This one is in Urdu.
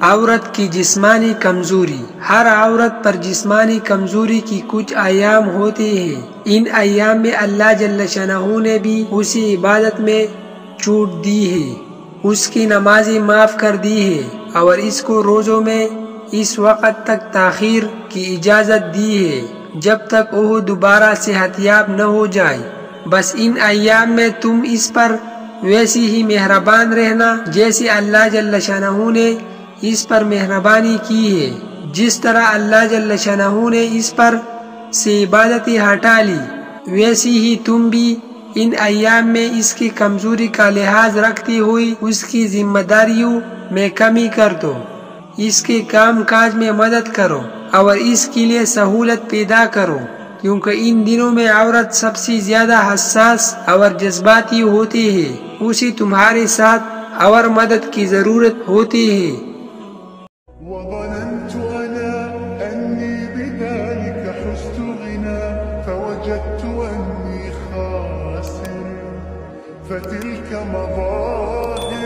عورت کی جسمانی کمزوری۔ ہر عورت پر جسمانی کمزوری کی کچھ ایام ہوتے ہیں۔ ان ایام میں اللہ جل شانہ نے بھی اسی عبادت میں چھوٹ دی ہے، اس کی نمازیں معاف کر دی ہے، اور اس کو روزوں میں اس وقت تک تاخیر کی اجازت دی ہے جب تک وہ دوبارہ صحت یاب نہ ہو جائے۔ بس ان ایام میں تم اس پر ویسی ہی مہربان رہنا جیسے اللہ جل شانہ نے اس پر مہربانی کی ہے۔ جس طرح اللہ جل شانہ نے اس پر سے عبادتیں ہٹا لی، ویسی ہی تم بھی ان ایام میں اس کی کمزوری کا لحاظ رکھتے ہوئے اس کی ذمہ داریوں میں کمی کر دو، اس کے کام کاج میں مدد کرو اور اس کے لیے سہولت پیدا کرو، کیونکہ ان دنوں میں عورت سب سے زیادہ حساس اور جذباتی ہوتی ہے، اسے تمہارے ساتھ اور مدد کی ضرورت ہوتی ہے۔ وظننت أنا أني بذلك حزت غنى فوجدت أني خاسر فتلك مظاهر